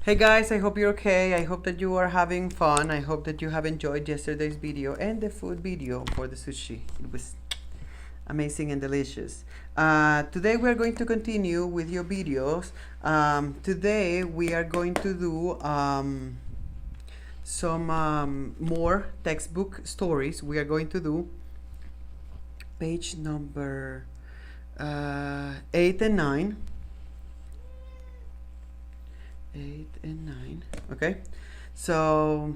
Hey guys, I hope you're okay. I hope that you are having fun. I hope that you have enjoyed yesterday's video and the food video for the sushi. It was amazing and delicious. Today we are going to continue with your videos. Today we are going to do some more textbook stories. We are going to do page number 8 and 9. 8 and 9. Okay, so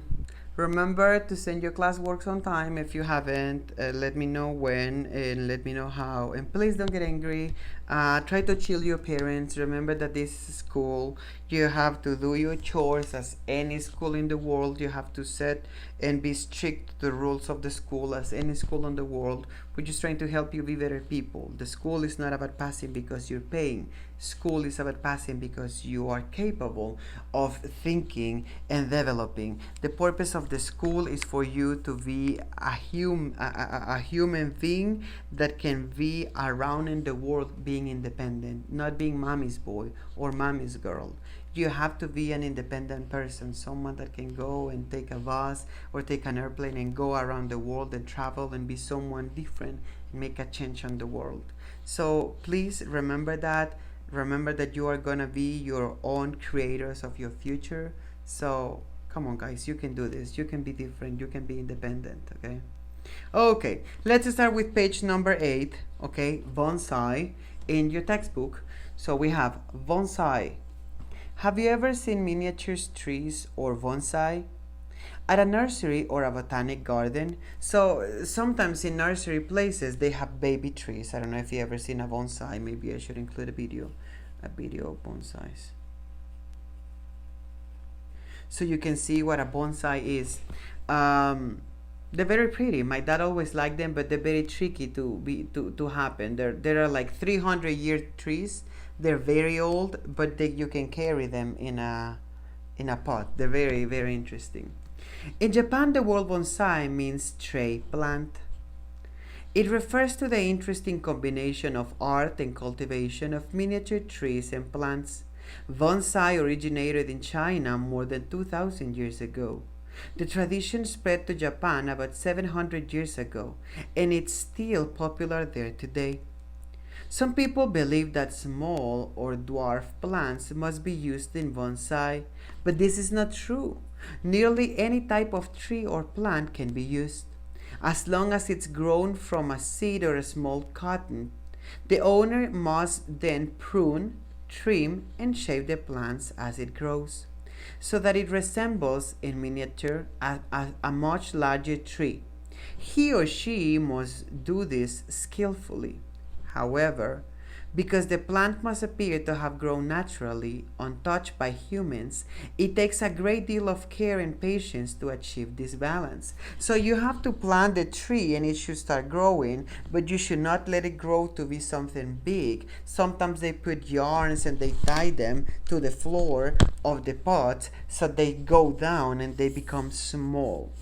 remember to send your classworks on time. If you haven't, let me know when and let me know how, and please don't get angry. Try to chill your parents. Remember that this is school. You have to do your chores as any school in the world. You have to set and be strict to the rules of the school as any school in the world. We're just trying to help you be better people. The school is not about passing because you're paying. School is about passing because you are capable of thinking and developing. The purpose of the school is for you to be a human being that can be around in the world being independent, not being mommy's boy or mommy's girl. You have to be an independent person, someone that can go and take a bus or take an airplane and go around the world and travel and be someone different and make a change on the world. So please remember that. Remember that you are gonna be your own creators of your future. So come on guys, you can do this. You can be different. You can be independent. Okay, let's start with page number 8. Okay, bonsai in your textbook. So we have bonsai. Have you ever seen miniature trees or bonsai at a nursery or a botanic garden? So sometimes in nursery places they have baby trees. I don't know if you ever seen a bonsai. Maybe I should include a video of bonsais, so you can see what a bonsai is. They're very pretty. My dad always liked them, but they're very tricky to happen. There are like 300-year trees. They're very old, but you can carry them in a pot. They're very, very interesting. In Japan, the word bonsai means tray plant. It refers to the interesting combination of art and cultivation of miniature trees and plants. Bonsai originated in China more than 2,000 years ago. The tradition spread to Japan about 700 years ago, and it's still popular there today. Some people believe that small or dwarf plants must be used in bonsai, but this is not true. Nearly any type of tree or plant can be used, as long as it's grown from a seed or a small cotton. The owner must then prune, trim, and shape the plants as it grows, so that it resembles in miniature a much larger tree. He or she must do this skillfully. However, because the plant must appear to have grown naturally, untouched by humans, it takes a great deal of care and patience to achieve this balance. So you have to plant the tree and it should start growing, but you should not let it grow to be something big. Sometimes they put yarns and they tie them to the floor of the pot so they go down and they become small.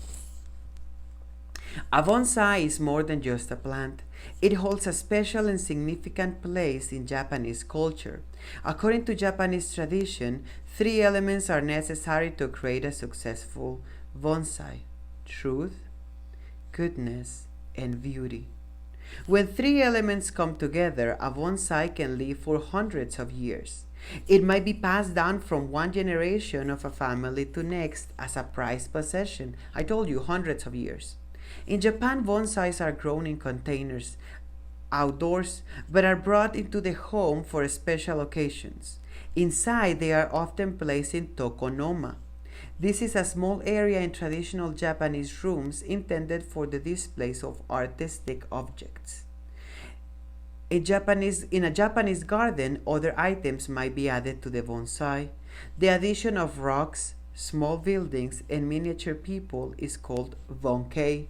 A bonsai is more than just a plant. It holds a special and significant place in Japanese culture. According to Japanese tradition, 3 elements are necessary to create a successful bonsai: truth, goodness, and beauty. When 3 elements come together, a bonsai can live for hundreds of years. It might be passed down from one generation of a family to next as a prized possession. I told you, hundreds of years. In Japan, bonsais are grown in containers outdoors, but are brought into the home for special occasions. Inside, they are often placed in tokonoma. This is a small area in traditional Japanese rooms intended for the displays of artistic objects. In a Japanese garden, other items might be added to the bonsai. The addition of rocks, small buildings, and miniature people is called bonkei.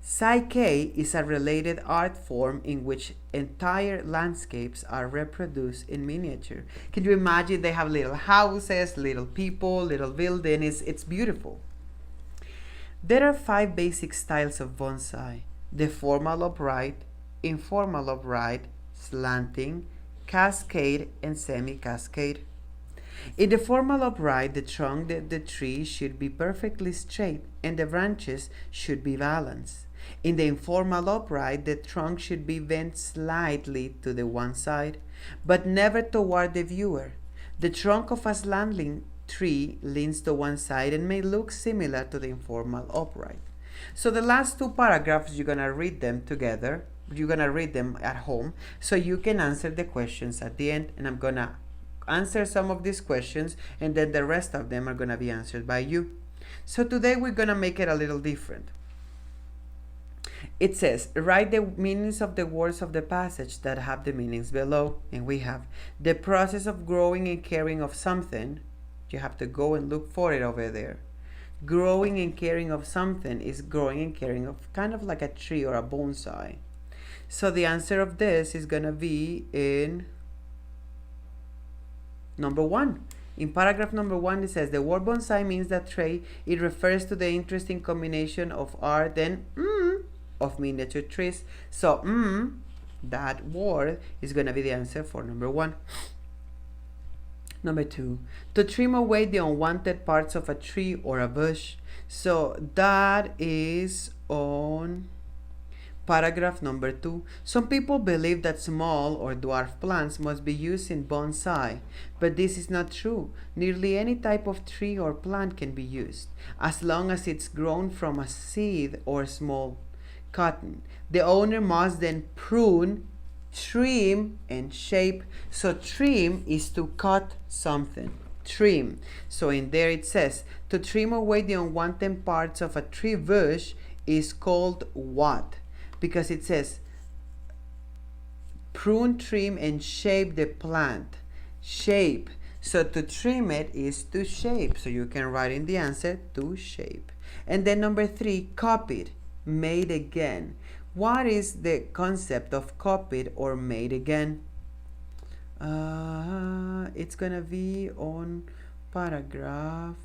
Saikei is a related art form in which entire landscapes are reproduced in miniature. Can you imagine? They have little houses, little people, little buildings. It's beautiful. There are 5 basic styles of bonsai: the formal upright, informal upright, slanting, cascade, and semi-cascade. In the formal upright, the trunk of the tree should be perfectly straight and the branches should be balanced. In the informal upright, the trunk should be bent slightly to the one side, but never toward the viewer. The trunk of a slanting tree leans to one side and may look similar to the informal upright. So the last two paragraphs, you're going to read them together. You're going to read them at home so you can answer the questions at the end, and I'm going to answer some of these questions and then the rest of them are going to be answered by you. So today we're going to make it a little different. It says, write the meanings of the words of the passage that have the meanings below. And we have the process of growing and caring of something. You have to go and look for it over there. Growing and caring of something is growing and caring of kind of like a tree or a bonsai. So the answer of this is going to be in number 1. In paragraph number 1, it says the word bonsai means that tray. It refers to the interesting combination of art and of miniature trees. So that word is going to be the answer for number 1. Number 2, to trim away the unwanted parts of a tree or a bush. So that is on paragraph number 2. Some people believe that small or dwarf plants must be used in bonsai, but this is not true. Nearly any type of tree or plant can be used, as long as it's grown from a seed or small cotton. The owner must then prune, trim, and shape. So trim is to cut something. Trim. So in there it says, to trim away the unwanted parts of a tree bush is called what? Because it says prune, trim, and shape the plant. Shape. So to trim it is to shape. So you can write in the answer to shape. And then number 3, copied, made again. What is the concept of copied or made again? It's gonna be on paragraph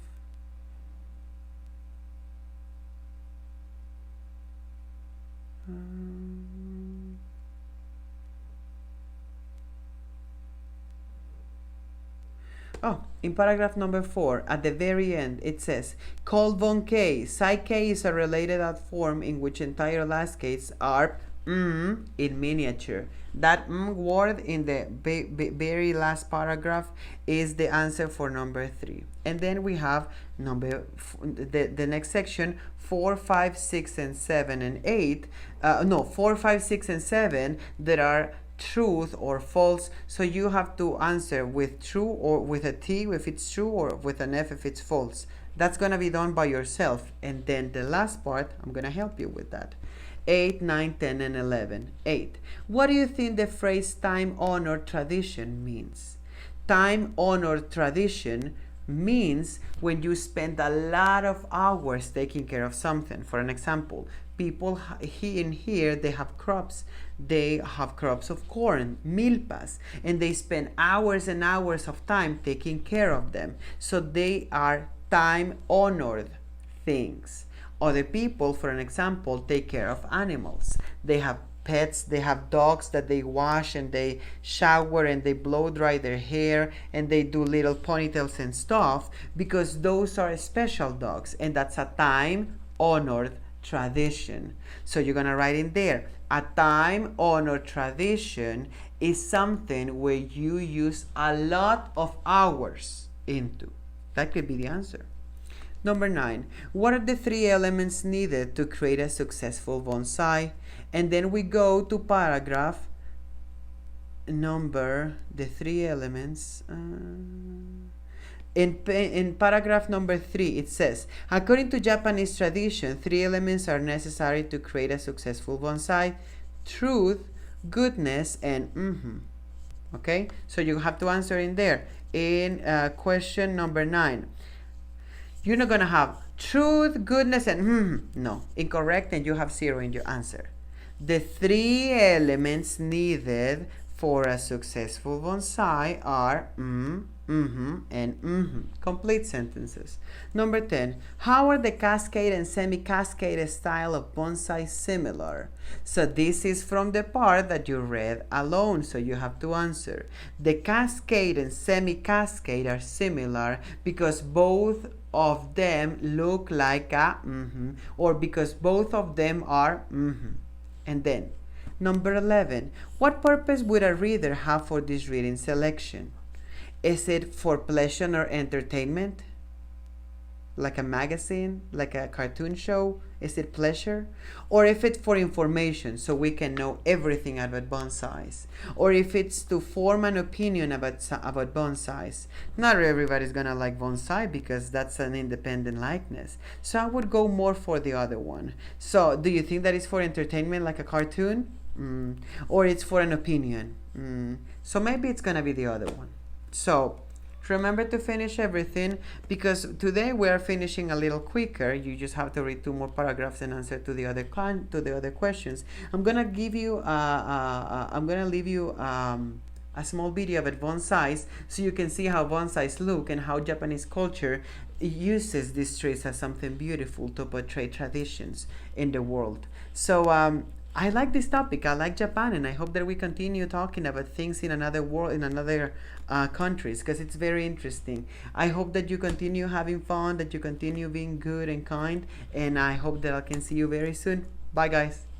in paragraph number 4, at the very end, it says, called von K. Psi K is a related art form in which entire landscapes are in miniature. That word in the very last paragraph is the answer for number 3. And then we have the next section, 4, 5, 6, and 7, and 8. 4, 5, 6, and 7 that are truth or false. So you have to answer with true or with a T if it's true, or with an F if it's false. That's going to be done by yourself. And then the last part, I'm going to help you with that. 8, 9, 10, and 11. 8. What do you think the phrase time-honored tradition means? Time-honored tradition means when you spend a lot of hours taking care of something. For an example, people here, they have crops. They have crops of corn, milpas, and they spend hours and hours of time taking care of them. So they are time-honored things. Other people, for an example, take care of animals. They have pets, they have dogs that they wash and they shower and they blow dry their hair and they do little ponytails and stuff, because those are special dogs, and that's a time-honored tradition. So you're gonna write in there, a time-honored tradition is something where you use a lot of hours into. That could be the answer. Number 9, what are the 3 elements needed to create a successful bonsai? And then we go to paragraph number, the 3 elements. In paragraph number 3, it says, according to Japanese tradition, 3 elements are necessary to create a successful bonsai: truth, goodness, and Okay, so you have to answer in there. In question number 9, you're not gonna have truth, goodness, and no, incorrect, and you have 0 in your answer. The 3 elements needed for a successful bonsai are and complete sentences. Number 10, how are the cascade and semi-cascade style of bonsai similar? So this is from the part that you read alone, so you have to answer. The cascade and semi-cascade are similar because both of them look like a or because both of them are And then number 11, what purpose would a reader have for this reading selection? Is it for pleasure or entertainment? Like a magazine, like a cartoon show? Is it pleasure? Or if it's for information, so we can know everything about bonsais? Or if it's to form an opinion about bonsais? Not everybody's gonna like bonsai because that's an independent likeness. So I would go more for the other one. So do you think that it's for entertainment, like a cartoon? Or it's for an opinion? So maybe it's gonna be the other one. So remember to finish everything, because today we are finishing a little quicker. You just have to read 2 more paragraphs and answer to the other questions. I'm gonna give you I'm gonna leave you a small video about bonsais so you can see how bonsais look and how Japanese culture uses these trees as something beautiful to portray traditions in the world. So I like this topic. I like Japan, and I hope that we continue talking about things in another world, in another countries, because it's very interesting. I hope that you continue having fun, that you continue being good and kind, and I hope that I can see you very soon. Bye, guys.